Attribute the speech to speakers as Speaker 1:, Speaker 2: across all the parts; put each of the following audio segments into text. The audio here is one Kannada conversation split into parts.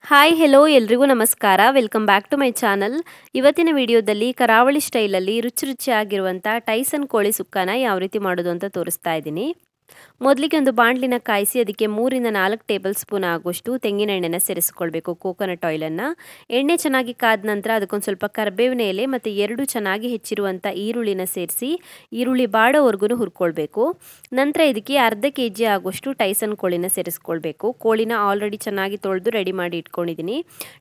Speaker 1: ಹಾಯ್ ಹೆಲೋ ಎಲ್ರಿಗೂ ನಮಸ್ಕಾರ. Welcome back to my channel. ಇವತ್ತಿನ ವಿಡಿಯೋದಲ್ಲಿ ಕರಾವಳಿ ಸ್ಟೈಲಲ್ಲಿ ರುಚಿಯಾಗಿರುವಂಥ ಟೈಸನ್ ಕೋಳಿ ಸುಕ್ಕನ ಯಾವ ರೀತಿ ಮಾಡೋದು ಅಂತ ತೋರಿಸ್ತಾ ಇದ್ದೀನಿ. ಮೊದಲಿಗೆ ಒಂದು ಬಾಣಲಿನ ಕಾಯಿಸಿ ಅದಕ್ಕೆ 3 ರಿಂದ 4 ಟೇಬಲ್ ಸ್ಪೂನ್ ಆಗುವಷ್ಟು ತೆಂಗಿನ ಎಣ್ಣೆನ ಸೇರಿಸಿಕೊಳ್ಬೇಕು, ಕೋಕೋನಟ್ ಆಯಿಲನ್ನು. ಎಣ್ಣೆ ಚೆನ್ನಾಗಿ ಕಾದ ನಂತರ ಅದಕ್ಕೊಂದು ಸ್ವಲ್ಪ ಕರಿಬೇವಿನ ಎಲೆ ಮತ್ತು 2 ಚೆನ್ನಾಗಿ ಹೆಚ್ಚಿರುವಂಥ ಈರುಳ್ಳಿನ ಸೇರಿಸಿ ಈರುಳ್ಳಿ ಬಾಡೋವರೆಗೂ ಹುರ್ಕೊಳ್ಬೇಕು. ನಂತರ ಇದಕ್ಕೆ ಅರ್ಧ kg ಆಗುವಷ್ಟು ಟೈಸನ್ ಕೋಳಿನ ಸೇರಿಸ್ಕೊಳ್ಬೇಕು. ಕೋಳಿನ ಆಲ್ರೆಡಿ ಚೆನ್ನಾಗಿ ತೊಳೆದು ರೆಡಿ ಮಾಡಿ ಇಟ್ಕೊಂಡಿದ್ದೀನಿ.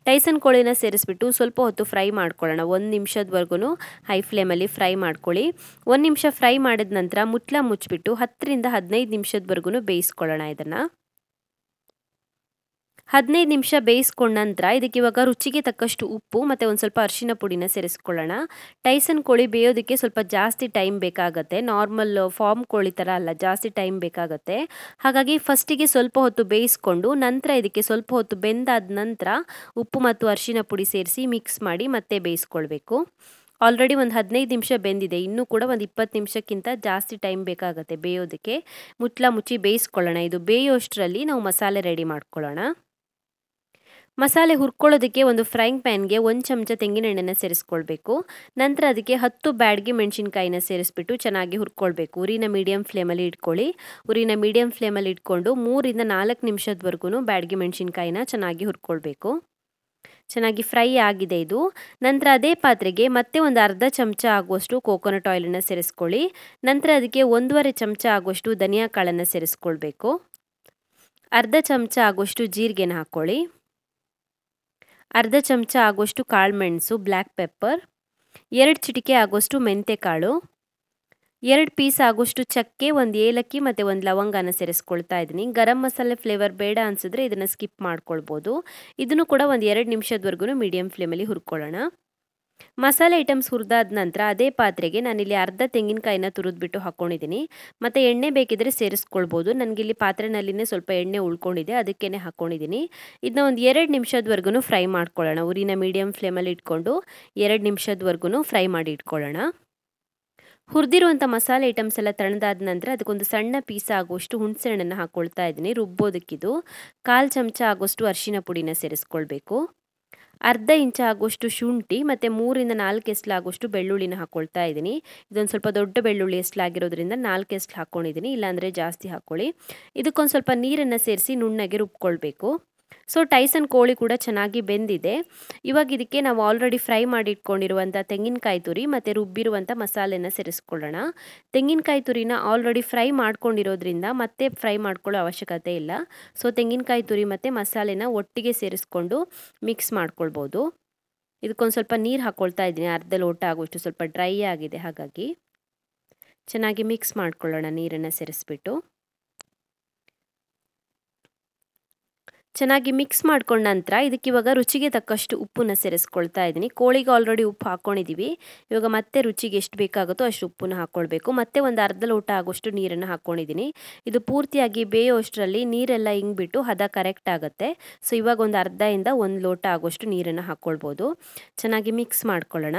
Speaker 1: ಟೈಸನ್ ಕೋಳಿನ ಸೇರಿಸ್ಬಿಟ್ಟು ಸ್ವಲ್ಪ ಹೊತ್ತು ಫ್ರೈ ಮಾಡ್ಕೊಳ್ಳೋಣ. 1 ನಿಮಿಷದವರೆಗೂ ಹೈ ಫ್ಲೇಮಲ್ಲಿ ಫ್ರೈ ಮಾಡ್ಕೊಳ್ಳಿ. 1 ನಿಮಿಷ ಫ್ರೈ ಮಾಡಿದ ನಂತರ ಮುಚ್ಚಳ ಮುಚ್ಚಿಬಿಟ್ಟು 10 ರಿಂದ 15 ನಿಮಿಷದವರೆಗೂ ಬೇಯಿಸ್ಕೊಳ್ಳೋಣ. ಇದನ್ನು 15 ನಿಮಿಷ ಬೇಯಿಸ್ಕೊಂಡ ನಂತರ ಇದಕ್ಕೆ ಇವಾಗ ರುಚಿಗೆ ತಕ್ಕಷ್ಟು ಉಪ್ಪು ಮತ್ತು ಒಂದು ಸ್ವಲ್ಪ ಅರಿಶಿನ ಪುಡಿನ ಸೇರಿಸ್ಕೊಳ್ಳೋಣ. ಟೈಸನ್ ಕೋಳಿ ಬೇಯೋದಕ್ಕೆ ಸ್ವಲ್ಪ ಜಾಸ್ತಿ ಟೈಮ್ ಬೇಕಾಗುತ್ತೆ. ನಾರ್ಮಲ್ ಫಾರ್ಮ್ ಕೋಳಿ ಥರ ಅಲ್ಲ, ಜಾಸ್ತಿ ಟೈಮ್ ಬೇಕಾಗುತ್ತೆ. ಹಾಗಾಗಿ ಫಸ್ಟಿಗೆ ಸ್ವಲ್ಪ ಹೊತ್ತು ಬೇಯಿಸ್ಕೊಂಡು ನಂತರ ಇದಕ್ಕೆ ಸ್ವಲ್ಪ ಹೊತ್ತು ಬೆಂದಾದ ನಂತರ ಉಪ್ಪು ಮತ್ತು ಅರಿಶಿನ ಪುಡಿ ಸೇರಿಸಿ ಮಿಕ್ಸ್ ಮಾಡಿ ಮತ್ತೆ ಬೇಯಿಸ್ಕೊಳ್ಬೇಕು. ಆಲ್ರೆಡಿ ಒಂದು 15 ನಿಮಿಷ ಬೆಂದಿದೆ, ಇನ್ನೂ ಕೂಡ ಒಂದು 20 ನಿಮಿಷಕ್ಕಿಂತ ಜಾಸ್ತಿ ಟೈಮ್ ಬೇಕಾಗುತ್ತೆ ಬೇಯೋದಕ್ಕೆ. ಮುಚ್ಚಳ ಮುಚ್ಚಿ ಬೇಯಿಸ್ಕೊಳ್ಳೋಣ. ಇದು ಬೇಯೋಷ್ಟರಲ್ಲಿ ನಾವು ಮಸಾಲೆ ರೆಡಿ ಮಾಡ್ಕೊಳ್ಳೋಣ. ಮಸಾಲೆ ಹುರ್ಕೊಳ್ಳೋದಕ್ಕೆ ಒಂದು ಫ್ರೈಂಗ್ ಪ್ಯಾನ್ಗೆ 1 ಚಮಚ ತೆಂಗಿನ ಎಣ್ಣೆನ ಸೇರಿಸ್ಕೊಳ್ಬೇಕು. ನಂತರ ಅದಕ್ಕೆ 10 ಬ್ಯಾಡಗಿ ಮೆಣಸಿನ್ಕಾಯಿನ ಸೇರಿಸ್ಬಿಟ್ಟು ಚೆನ್ನಾಗಿ ಹುರ್ಕೊಳ್ಬೇಕು. ಉರಿನ ಮೀಡಿಯಂ ಫ್ಲೇಮಲ್ಲಿ ಇಟ್ಕೊಳ್ಳಿ. ಉರಿನ ಮೀಡಿಯಂ ಫ್ಲೇಮಲ್ಲಿ ಇಟ್ಕೊಂಡು 3 ರಿಂದ 4 ನಿಮಿಷದವರೆಗೂ ಬ್ಯಾಡಗಿ ಮೆಣಸಿನ್ಕಾಯಿನ ಚೆನ್ನಾಗಿ ಹುರ್ಕೊಳ್ಬೇಕು. ಚೆನ್ನಾಗಿ ಫ್ರೈ ಆಗಿದೆ ಇದು. ನಂತರ ಅದೇ ಪಾತ್ರೆಗೆ ಮತ್ತೆ ಒಂದು ಅರ್ಧ ಚಮಚ ಆಗುವಷ್ಟು ಕೋಕೋನಟ್ ಆಯಿಲನ್ನು ಸೇರಿಸ್ಕೊಳ್ಳಿ. ನಂತರ ಅದಕ್ಕೆ 1.5 ಚಮಚ ಆಗುವಷ್ಟು ಧನಿಯಾ ಕಾಳನ್ನು ಸೇರಿಸ್ಕೊಳ್ಬೇಕು. ಅರ್ಧ ಚಮಚ ಆಗುವಷ್ಟು ಜೀರಿಗೆನ ಹಾಕ್ಕೊಳ್ಳಿ. ಅರ್ಧ ಚಮಚ ಆಗುವಷ್ಟು ಕಾಳುಮೆಣಸು ಬ್ಲ್ಯಾಕ್ ಪೆಪ್ಪರ್, 2 ಚಿಟಿಕೆ ಆಗುವಷ್ಟು ಮೆಂತೆ ಕಾಳು, 2 ಪೀಸ್ ಆಗುವಷ್ಟು ಚಕ್ಕೆ, 1 ಏಲಕ್ಕಿ ಮತ್ತು 1 ಲವಂಗನ ಸೇರಿಸ್ಕೊಳ್ತಾ ಇದ್ದೀನಿ. ಗರಂ ಮಸಾಲೆ ಫ್ಲೇವರ್ ಬೇಡ ಅನಿಸಿದ್ರೆ ಇದನ್ನು ಸ್ಕಿಪ್ ಮಾಡ್ಕೊಳ್ಬೋದು. ಇದನ್ನು ಕೂಡ ಒಂದು 2 ನಿಮಿಷದವರೆಗೂ ಮೀಡಿಯಂ ಫ್ಲೇಮಲ್ಲಿ ಹುರ್ಕೊಳ್ಳೋಣ. ಮಸಾಲೆ ಐಟಮ್ಸ್ ಹುರಿದಾದ ನಂತರ ಅದೇ ಪಾತ್ರೆಗೆ ನಾನಿಲ್ಲಿ ಅರ್ಧ ತೆಂಗಿನಕಾಯಿನ ತುರಿದ್ಬಿಟ್ಟು ಹಾಕ್ಕೊಂಡಿದ್ದೀನಿ. ಮತ್ತು ಎಣ್ಣೆ ಬೇಕಿದ್ರೆ ಸೇರಿಸ್ಕೊಳ್ಬೋದು. ನನಗಿಲ್ಲಿ ಪಾತ್ರೆನಲ್ಲಿನೇ ಸ್ವಲ್ಪ ಎಣ್ಣೆ ಉಳ್ಕೊಂಡಿದೆ, ಅದಕ್ಕೇ ಹಾಕ್ಕೊಂಡಿದ್ದೀನಿ. ಇದನ್ನ ಒಂದು 2 ನಿಮಿಷದವರೆಗೂ ಫ್ರೈ ಮಾಡ್ಕೊಳ್ಳೋಣ. ಉರಿನ ಮೀಡಿಯಂ ಫ್ಲೇಮಲ್ಲಿ ಇಟ್ಕೊಂಡು 2 ನಿಮಿಷದವರೆಗೂ ಫ್ರೈ ಮಾಡಿ ಇಟ್ಕೊಳ್ಳೋಣ. ಹುರಿದಿರುವಂಥ ಮಸಾಲೆ ಐಟಮ್ಸ್ ಎಲ್ಲ ತಣ್ಣದಾದ ನಂತರ ಅದಕ್ಕೊಂದು ಸಣ್ಣ ಪೀಸ್ ಆಗುವಷ್ಟು ಹುಣಸೆ ಹಣ್ಣನ್ನು ಹಾಕ್ಕೊಳ್ತಾ ಇದ್ದೀನಿ. ರುಬ್ಬೋದಕ್ಕಿದು 1/4 ಚಮಚ ಆಗುವಷ್ಟು ಅರಿಶಿನ ಪುಡಿನ ಸೇರಿಸ್ಕೊಳ್ಬೇಕು. ಅರ್ಧ ಇಂಚ್ ಆಗುವಷ್ಟು ಶುಂಠಿ ಮತ್ತು 3 ರಿಂದ 4 ಎಸ್ಲಾಗುವಷ್ಟು ಬೆಳ್ಳುಳ್ಳಿನ ಹಾಕ್ಕೊಳ್ತಾ ಇದ್ದೀನಿ. ಇದೊಂದು ಸ್ವಲ್ಪ ದೊಡ್ಡ ಬೆಳ್ಳುಳ್ಳಿ ಎಸ್ಲಾಗಿರೋದ್ರಿಂದ 4 ಎಸ್ಲು ಹಾಕ್ಕೊಂಡಿದ್ದೀನಿ, ಇಲ್ಲಾಂದರೆ ಜಾಸ್ತಿ ಹಾಕ್ಕೊಳ್ಳಿ. ಇದಕ್ಕೊಂದು ಸ್ವಲ್ಪ ನೀರನ್ನು ಸೇರಿಸಿ ನುಣ್ಣಗೆ ರುಬ್ಕೊಳ್ಬೇಕು. ಸೊ ಟೈಸನ್ ಕೋಳಿ ಕೂಡ ಚೆನ್ನಾಗಿ ಬೆಂದಿದೆ. ಇವಾಗ ಇದಕ್ಕೆ ನಾವು ಆಲ್ರೆಡಿ ಫ್ರೈ ಮಾಡಿ ಇಟ್ಕೊಂಡಿರುವಂಥ ತೆಂಗಿನಕಾಯಿ ತುರಿ ಮತ್ತು ರುಬ್ಬಿರುವಂಥ ಮಸಾಲೆನ ಸೇರಿಸ್ಕೊಳ್ಳೋಣ. ತೆಂಗಿನಕಾಯಿ ತುರಿನ ಆಲ್ರೆಡಿ ಫ್ರೈ ಮಾಡ್ಕೊಂಡಿರೋದ್ರಿಂದ ಮತ್ತೆ ಫ್ರೈ ಮಾಡ್ಕೊಳ್ಳೋ ಅವಶ್ಯಕತೆ ಇಲ್ಲ. ಸೊ ತೆಂಗಿನಕಾಯಿ ತುರಿ ಮತ್ತು ಮಸಾಲೆನ ಒಟ್ಟಿಗೆ ಸೇರಿಸ್ಕೊಂಡು ಮಿಕ್ಸ್ ಮಾಡ್ಕೊಳ್ಬೋದು. ಇದಕ್ಕೊಂದು ಸ್ವಲ್ಪ ನೀರು ಹಾಕ್ಕೊಳ್ತಾ ಇದ್ದೀನಿ, ಅರ್ಧ ಲೋಟ ಆಗುವಷ್ಟು. ಸ್ವಲ್ಪ ಡ್ರೈ ಆಗಿದೆ, ಹಾಗಾಗಿ ಚೆನ್ನಾಗಿ ಮಿಕ್ಸ್ ಮಾಡ್ಕೊಳ್ಳೋಣ. ನೀರನ್ನು ಸೇರಿಸ್ಬಿಟ್ಟು ಚೆನ್ನಾಗಿ ಮಿಕ್ಸ್ ಮಾಡ್ಕೊಂಡ ನಂತರ ಇದಕ್ಕೆ ಇವಾಗ ರುಚಿಗೆ ತಕ್ಕಷ್ಟು ಉಪ್ಪನ್ನ ಸೇರಿಸ್ಕೊಳ್ತಾ ಇದ್ದೀನಿ. ಕೋಳಿಗೆ ಆಲ್ರೆಡಿ ಉಪ್ಪು ಹಾಕ್ಕೊಂಡಿದ್ದೀವಿ. ಇವಾಗ ಮತ್ತೆ ರುಚಿಗೆ ಎಷ್ಟು ಬೇಕಾಗುತ್ತೋ ಅಷ್ಟು ಉಪ್ಪನ್ನ ಹಾಕ್ಕೊಳ್ಬೇಕು. ಮತ್ತೆ ಒಂದು ಅರ್ಧ ಲೋಟ ಆಗುವಷ್ಟು ನೀರನ್ನು ಹಾಕ್ಕೊಂಡಿದ್ದೀನಿ. ಇದು ಪೂರ್ತಿಯಾಗಿ ಬೇಯೋಷ್ಟರಲ್ಲಿ ನೀರೆಲ್ಲ ಹಿಂಗ್ಬಿಟ್ಟು ಹದ ಕರೆಕ್ಟ್ ಆಗುತ್ತೆ. ಸೊ ಇವಾಗ ಒಂದು ಅರ್ಧ ಇಂದ 1 ಲೋಟ ಆಗುವಷ್ಟು ನೀರನ್ನು ಹಾಕ್ಕೊಳ್ಬೋದು. ಚೆನ್ನಾಗಿ ಮಿಕ್ಸ್ ಮಾಡ್ಕೊಳ್ಳೋಣ.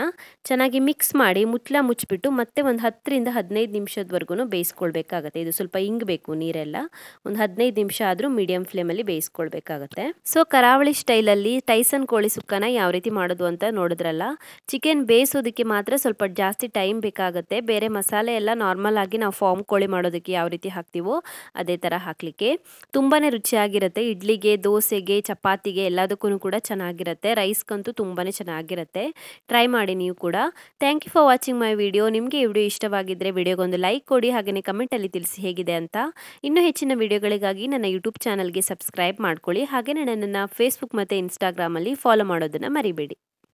Speaker 1: ಚೆನ್ನಾಗಿ ಮಿಕ್ಸ್ ಮಾಡಿ ಮುಚ್ಚಳ ಮುಚ್ಚಿಬಿಟ್ಟು ಮತ್ತೆ ಒಂದು 10 ರಿಂದ 15 ನಿಮಿಷದವರೆಗೂ ಬೇಯಿಸ್ಕೊಳ್ಬೇಕಾಗತ್ತೆ. ಇದು ಸ್ವಲ್ಪ ಹಿಂಗಬೇಕು ನೀರೆಲ್ಲ. ಒಂದು 15 ನಿಮಿಷ ಆದರೂ ಮೀಡಿಯಂ ಫ್ಲೇಮಲ್ಲಿ ಬೇಯಿಸ್ಕೊಳ್ಬೇಕು. ಸೊ ಕರಾವಳಿ ಸ್ಟೈಲಲ್ಲಿ ಟೈಸನ್ ಕೋಳಿ ಸುಕ್ಕನ ಯಾವ ರೀತಿ ಮಾಡೋದು ಅಂತ ನೋಡಿದ್ರಲ್ಲ. ಚಿಕನ್ ಬೇಯಿಸೋದಕ್ಕೆ ಮಾತ್ರ ಸ್ವಲ್ಪ ಜಾಸ್ತಿ ಟೈಮ್ ಬೇಕಾಗುತ್ತೆ. ಬೇರೆ ಮಸಾಲೆ ಎಲ್ಲ ನಾರ್ಮಲ್ ಆಗಿ ನಾವು ಫಾರ್ಮ್ ಕೋಳಿ ಮಾಡೋದಕ್ಕೆ ಯಾವ ರೀತಿ ಹಾಕ್ತೀವೋ ಅದೇ ಥರ ಹಾಕಲಿಕ್ಕೆ ತುಂಬಾ ರುಚಿಯಾಗಿರುತ್ತೆ. ಇಡ್ಲಿಗೆ, ದೋಸೆಗೆ, ಚಪಾತಿಗೆ ಎಲ್ಲದಕ್ಕೂ ಕೂಡ ಚೆನ್ನಾಗಿರುತ್ತೆ. ರೈಸ್ಗಂತೂ ತುಂಬಾ ಚೆನ್ನಾಗಿರುತ್ತೆ. ಟ್ರೈ ಮಾಡಿ ನೀವು ಕೂಡ. Thank you for watching my video. ನಿಮಗೆ ಈ ವಿಡಿಯೋ ಇಷ್ಟವಾಗಿದ್ದರೆ ವಿಡಿಯೋಗೊಂದು ಲೈಕ್ ಕೊಡಿ, ಹಾಗೆಯೇ ಕಮೆಂಟಲ್ಲಿ ತಿಳಿಸಿ ಹೇಗಿದೆ ಅಂತ. ಇನ್ನೂ ಹೆಚ್ಚಿನ ವಿಡಿಯೋಗಳಿಗಾಗಿ ನನ್ನ ಯೂಟ್ಯೂಬ್ ಚಾನಲ್ಗೆ ಸಬ್ಸ್ಕ್ರೈಬ್ ಮಾಡ್ಕೊಳ್ಳಿ. ಹಾಗೆಯೇ ನನ್ನನ್ನು ಫೇಸ್ಬುಕ್ ಮತ್ತು ಇನ್ಸ್ಟಾಗ್ರಾಮಲ್ಲಿ ಫಾಲೋ ಮಾಡೋದನ್ನು ಮರಿಬೇಡಿ.